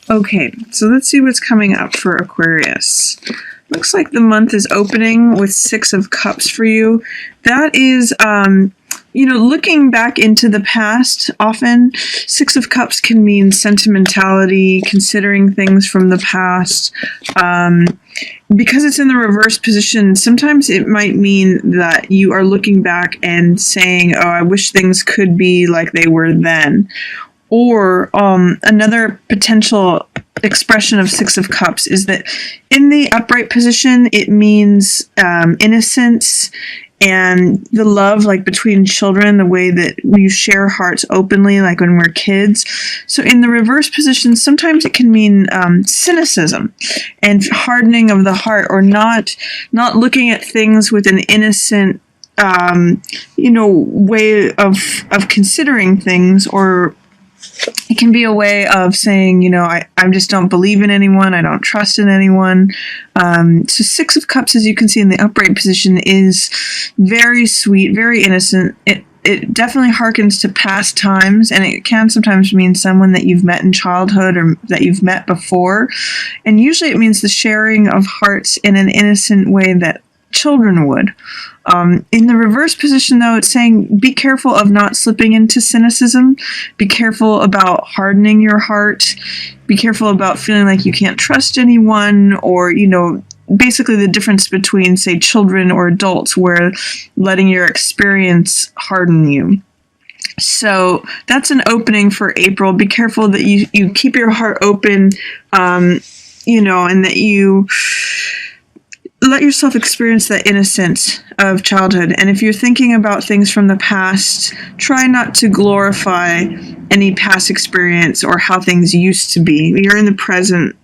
Okay, so let's see what's coming up for Aquarius. Looks like the month is opening with Six of Cups for you. That is, looking back into the past, often Six of Cups can mean sentimentality, considering things from the past. Because it's in the reverse position, sometimes it might mean that you are looking back and saying, oh, I wish things could be like they were then. Or another potential expression of Six of Cups is that in the upright position, it means innocence and the love, like between children, the way that you share hearts openly, like when we're kids. So in the reverse position, sometimes it can mean cynicism and hardening of the heart, or not looking at things with an innocent way of considering things, or it can be a way of saying, I just don't believe in anyone. I don't trust in anyone. So Six of Cups, as you can see in the upright position, is very sweet, very innocent. It definitely harkens to past times, and it can sometimes mean someone that you've met in childhood or that you've met before. And usually it means the sharing of hearts in an innocent way that children would. In the reverse position, though, it's saying be careful of not slipping into cynicism. Be careful about hardening your heart. Be careful about feeling like you can't trust anyone, or, basically the difference between, say, children or adults, where letting your experience harden you. So that's an opening for April. Be careful that you keep your heart open, and that you let yourself experience that innocence of childhood. And if you're thinking about things from the past, try not to glorify any past experience or how things used to be. You're in the present,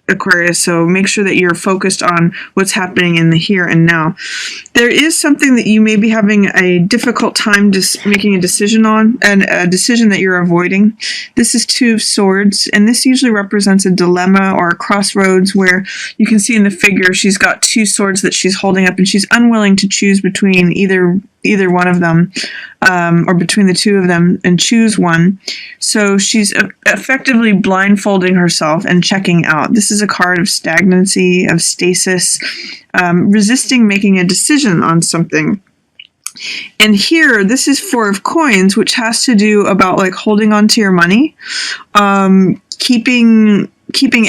Aquarius, so make sure that you're focused on what's happening in the here and now. There is something that you may be having a difficult time just making a decision on, and a decision that you're avoiding. This is Two of Swords, and this usually represents a dilemma or a crossroads where you can see in the figure she's got two swords that she's holding up, and she's unwilling to choose between either one of them, or between the two of them, and choose one. So she's effectively blindfolding herself and checking out. This is a card of stagnancy, of stasis, resisting making a decision on something. And here, this is Four of Coins, which has to do about like holding on to your money, keeping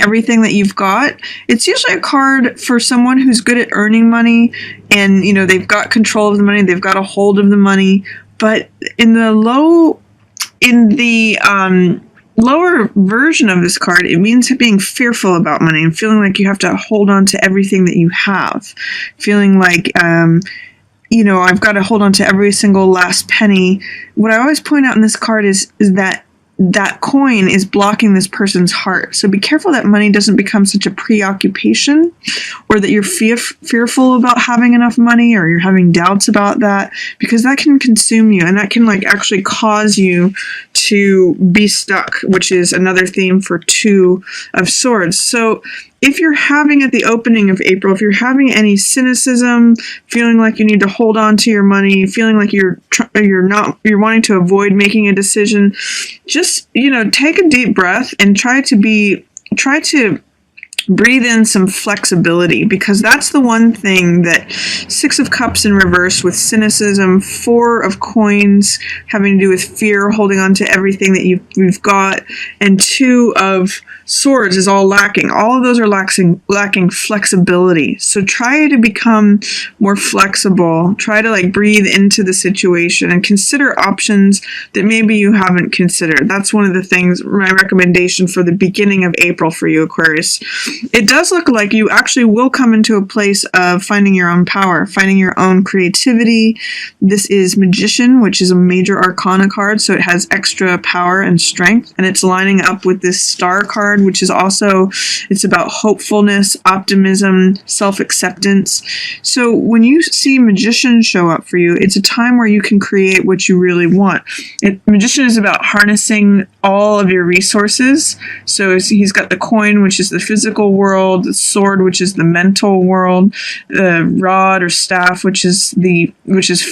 everything that you've got. It's usually a card for someone who's good at earning money, and they've got control of the money, they've got a hold of the money. But in the lower version of this card, it means being fearful about money and feeling like you have to hold on to everything that you have, feeling like I've got to hold on to every single last penny. What I always point out in this card is that coin is blocking this person's heart. So be careful that money doesn't become such a preoccupation, or that you're fearful about having enough money, or you're having doubts about that, because that can consume you, and that can actually cause you to be stuck, which is another theme for Two of Swords. So if you're having at the opening of April, if you're having any cynicism, feeling like you need to hold on to your money, feeling like you're wanting to avoid making a decision, just take a deep breath and try to breathe in some flexibility, because that's the one thing that Six of Cups in reverse with cynicism, Four of Coins having to do with fear, holding on to everything that you've got, and Two of Swords is all lacking. All of those are lacking flexibility. So try to become more flexible. Try to breathe into the situation and consider options that maybe you haven't considered. That's one of the things, my recommendation for the beginning of April for you, Aquarius. It does look like you actually will come into a place of finding your own power, finding your own creativity. This is Magician, which is a major arcana card, so it has extra power and strength, and it's lining up with this Star card, which is also, it's about hopefulness, optimism, self-acceptance. So when you see Magician show up for you, it's a time where you can create what you really want. Magician is about harnessing all of your resources. So he's got the coin, which is the physical physical world, the sword, which is the mental world, the rod or staff, which is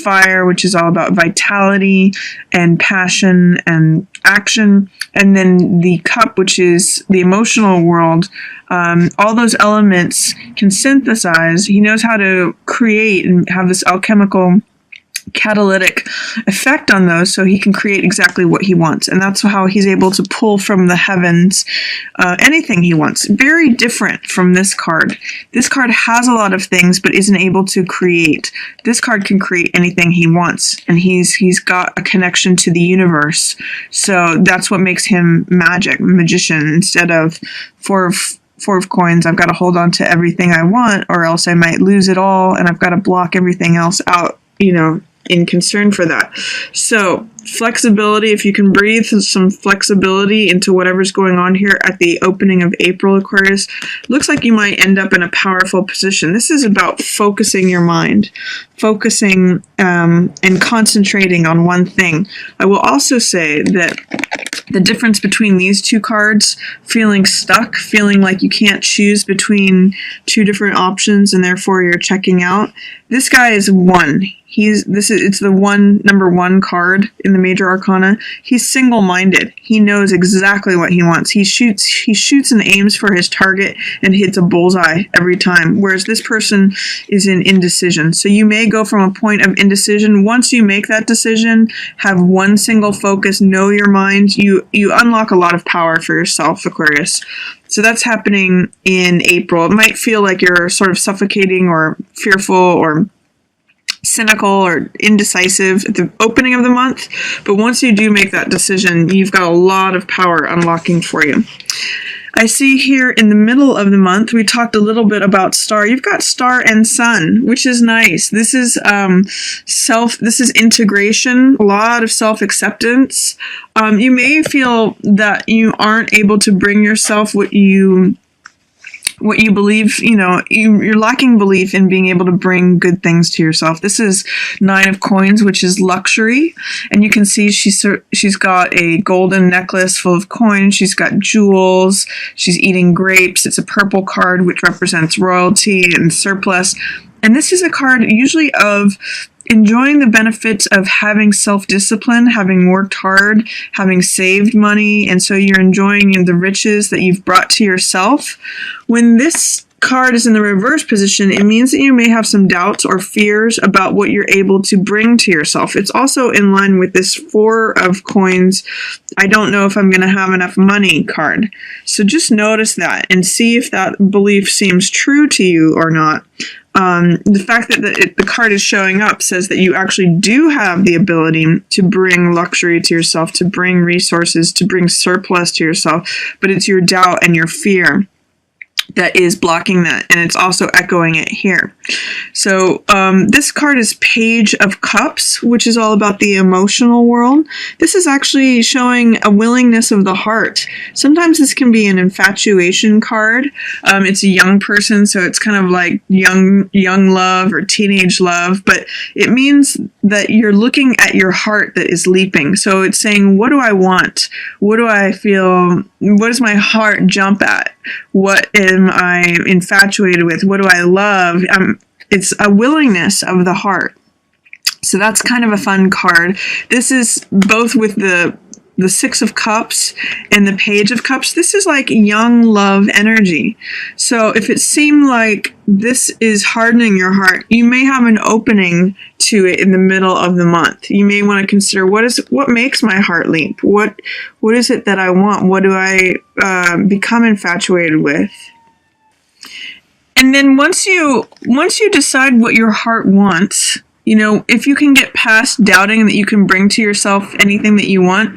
fire, which is all about vitality and passion and action, and then the cup, which is the emotional world. All those elements can synthesize. He knows how to create and have this alchemical catalytic effect on those, so he can create exactly what he wants. And that's how he's able to pull from the heavens anything he wants. Very different from this card. This card has a lot of things but isn't able to create. This card can create anything he wants, and he's got a connection to the universe. So that's what makes him magician, instead of four of coins. I've got to hold on to everything I want, or else I might lose it all, and I've got to block everything else out, in concern for that. So flexibility, if you can breathe some flexibility into whatever's going on here at the opening of April, Aquarius, looks like you might end up in a powerful position. This is about focusing your mind, focusing and concentrating on one thing. I will also say that the difference between these two cards, feeling stuck, feeling like you can't choose between two different options and therefore you're checking out. This guy is one. It's the number one card in the major arcana. He's single-minded. He knows exactly what he wants. He shoots and aims for his target and hits a bullseye every time, whereas this person is in indecision. So you may go from a point of indecision. Once you make that decision, have one single focus, know your mind, you unlock a lot of power for yourself, Aquarius. So that's happening in April. It might feel like you're sort of suffocating or fearful or cynical or indecisive at the opening of the month, but once you do make that decision, you've got a lot of power unlocking for you. I see here in the middle of the month, we talked a little bit about star. You've got star and sun, which is nice. This is this is integration, a lot of self-acceptance. You may feel that you aren't able to bring yourself what you believe, you're lacking belief in being able to bring good things to yourself. This is 9 of coins, which is luxury. And you can see she's got a golden necklace full of coins. She's got jewels. She's eating grapes. It's a purple card, which represents royalty and surplus. And this is a card usually of enjoying the benefits of having self-discipline, having worked hard, having saved money, and so you're enjoying the riches that you've brought to yourself. When this card is in the reverse position, it means that you may have some doubts or fears about what you're able to bring to yourself. It's also in line with this 4 of coins, I don't know if I'm going to have enough money card. So just notice that and see if that belief seems true to you or not. The fact that the card is showing up says that you actually do have the ability to bring luxury to yourself, to bring resources, to bring surplus to yourself, but it's your doubt and your fear that is blocking that, and it's also echoing it here. So this card is Page of Cups, which is all about the emotional world. This is actually showing a willingness of the heart. Sometimes this can be an infatuation card. It's a young person, so it's kind of like young love or teenage love, but it means that you're looking at your heart that is leaping. So it's saying, what do I want? What do I feel? What does my heart jump at? What am I infatuated with? What do I love? It's a willingness of the heart. So that's kind of a fun card. This is both with the 6 of Cups and the Page of Cups. This is like young love energy. So if it seemed like this is hardening your heart, you may have an opening to it in the middle of the month. You may want to consider what makes my heart leap? What is it that I want? What do I become infatuated with? And then once you decide what your heart wants, if you can get past doubting that you can bring to yourself anything that you want,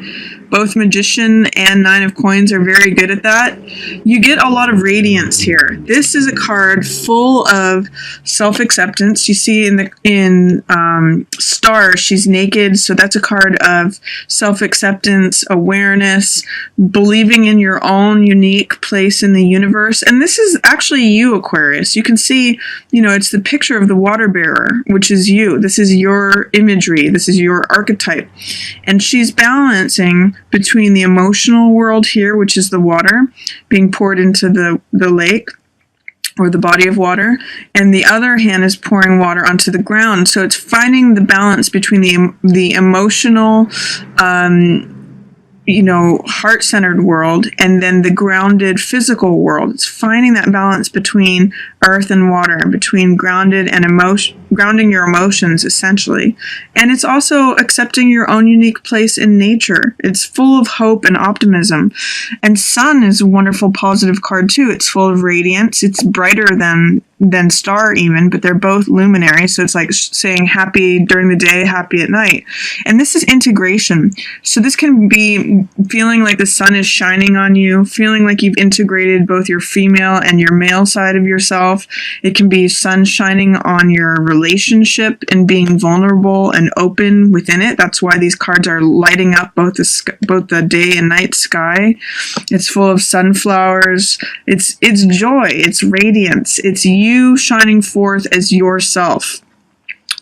both Magician and 9 of Coins are very good at that. You get a lot of radiance here. This is a card full of self-acceptance. You see in Star, she's naked, so that's a card of self-acceptance, awareness, believing in your own unique place in the universe. And this is actually you, Aquarius. You can see, it's the picture of the water bearer, which is you. This is your imagery. This is your archetype. And she's balancing between the emotional world here, which is the water being poured into the lake or the body of water, and the other hand is pouring water onto the ground. So it's finding the balance between the emotional, heart-centered world and then the grounded physical world. It's finding that balance between earth and water, between grounding your emotions, essentially. And it's also accepting your own unique place in nature. It's full of hope and optimism. And Sun is a wonderful positive card too. It's full of radiance. It's brighter than Star even, but they're both luminary. So it's like saying happy during the day, happy at night. And this is integration. So this can be feeling like the sun is shining on you, feeling like you've integrated both your female and your male side of yourself. It can be sun shining on your relationship and being vulnerable and open within it. That's why these cards are lighting up both the day and night sky. It's full of sunflowers. It's joy. It's radiance. It's you shining forth as yourself.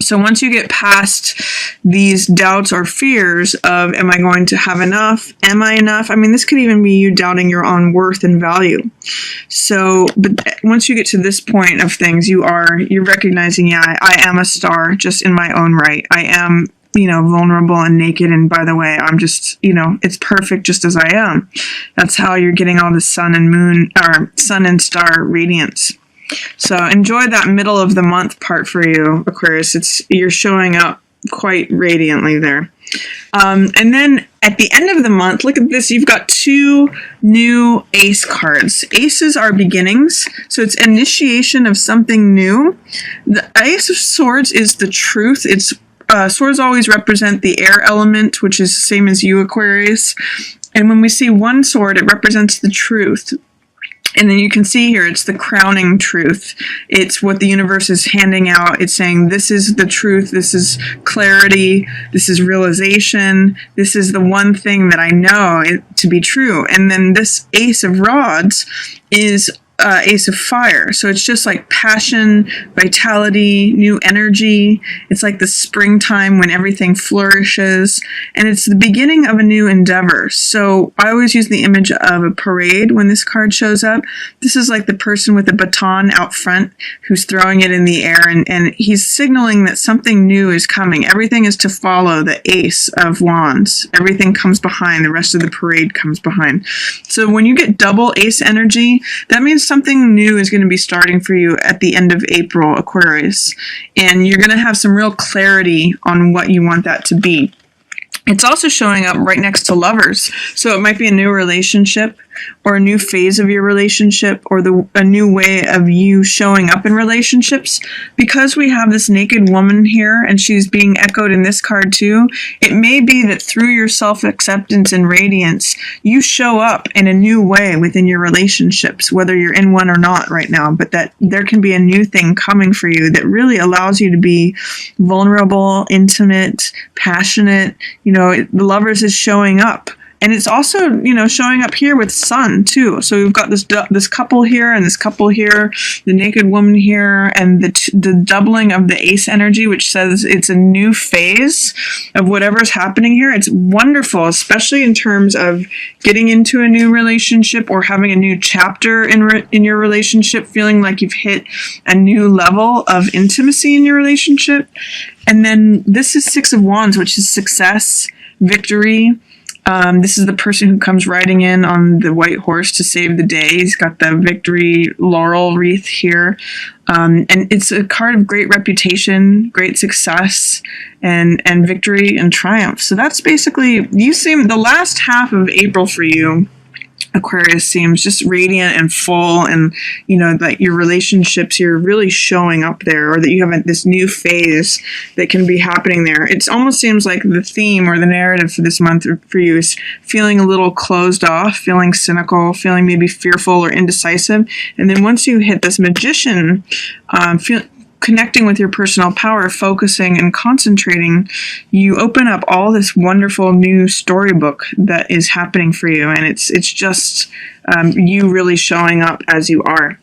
So once you get past these doubts or fears of, am I going to have enough? Am I enough? I mean, this could even be you doubting your own worth and value. So, but once you get to this point of things, you're recognizing, yeah, I am a star just in my own right. I am, vulnerable and naked. And by the way, I'm just, it's perfect just as I am. That's how you're getting all the sun and star radiance. So enjoy that middle of the month part for you, Aquarius. You're showing up quite radiantly there. And then at the end of the month, look at this. You've got 2 new ace cards. Aces are beginnings. So it's initiation of something new. The Ace of Swords is the truth. Swords always represent the air element, which is the same as you, Aquarius. And when we see one sword, it represents the truth. And then you can see here, it's the crowning truth. It's what the universe is handing out. It's saying, this is the truth. This is clarity. This is realization. This is the one thing that I know to be true. And then this Ace of Rods is Ace of Fire. So it's just like passion, vitality, new energy. It's like the springtime when everything flourishes. And it's the beginning of a new endeavor. So I always use the image of a parade when this card shows up. This is like the person with a baton out front who's throwing it in the air, and he's signaling that something new is coming. Everything is to follow the Ace of Wands. Everything comes behind. The rest of the parade comes behind. So when you get double Ace energy, that means something new is going to be starting for you at the end of April, Aquarius. And you're going to have some real clarity on what you want that to be. It's also showing up right next to Lovers. So it might be a new relationship or a new phase of your relationship or a new way of you showing up in relationships. Because we have this naked woman here and she's being echoed in this card too, it may be that through your self-acceptance and radiance, you show up in a new way within your relationships, whether you're in one or not right now, but that there can be a new thing coming for you that really allows you to be vulnerable, intimate, passionate. The Lovers is showing up. And it's also, showing up here with Sun, too. So we've got this couple here and this couple here, the naked woman here, and the doubling of the Ace energy, which says it's a new phase of whatever's happening here. It's wonderful, especially in terms of getting into a new relationship or having a new chapter in your relationship, feeling like you've hit a new level of intimacy in your relationship. And then this is 6 of Wands, which is success, victory. This is the person who comes riding in on the white horse to save the day. He's got the victory laurel wreath here. And it's a card of great reputation, great success, and victory and triumph. So that's basically, the last half of April for you, Aquarius, seems just radiant and full, and that your relationships, you're really showing up there, or that you have this new phase that can be happening there. It almost seems like the theme or the narrative for this month for you is feeling a little closed off, feeling cynical, feeling maybe fearful or indecisive. And then once you hit this Magician, connecting with your personal power, focusing and concentrating, you open up all this wonderful new storybook that is happening for you. And it's just you really showing up as you are.